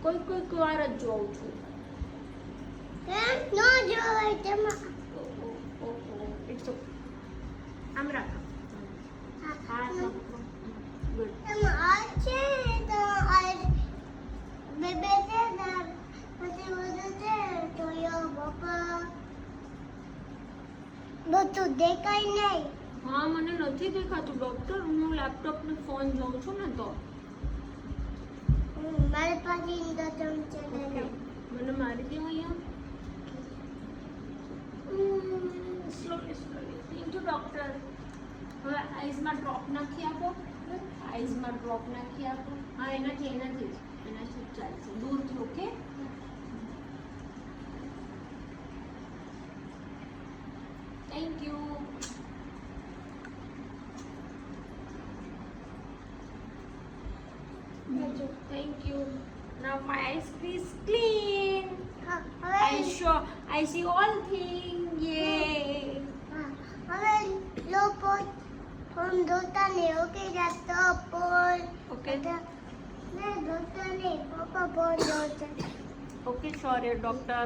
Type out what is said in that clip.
કોઈ વાર જ જોઉં છું. It's okay. આમ રાખ. હા ગુડ. બધું દેખાય નહીં. હા મને નથી દેખાતું ડોક્ટર. હું લેપટોપ ને ફોન જોઉં છું ને તો. મારી પાસે ઇન્દો ચમચે ઓકે. મને મારી દે અહીંયા. Slowly thank you doctor. હવે આઈઝમાં ડ્રોપ નાખી આપો. આઈઝમાં ડ્રોપ નાખી આપો. હા એનાથી જ ચાલશે. દૂરથી okay. Thank you. Thank you. Now my eyes is clean. I see all things. Yay. હવે લોકો ફોન જોતા નહીં. ઓકે જાતો ફોન. Okay. ને જોતા નહીં. પપ્પા ફોન જોતા. Okay, sorry, doctor.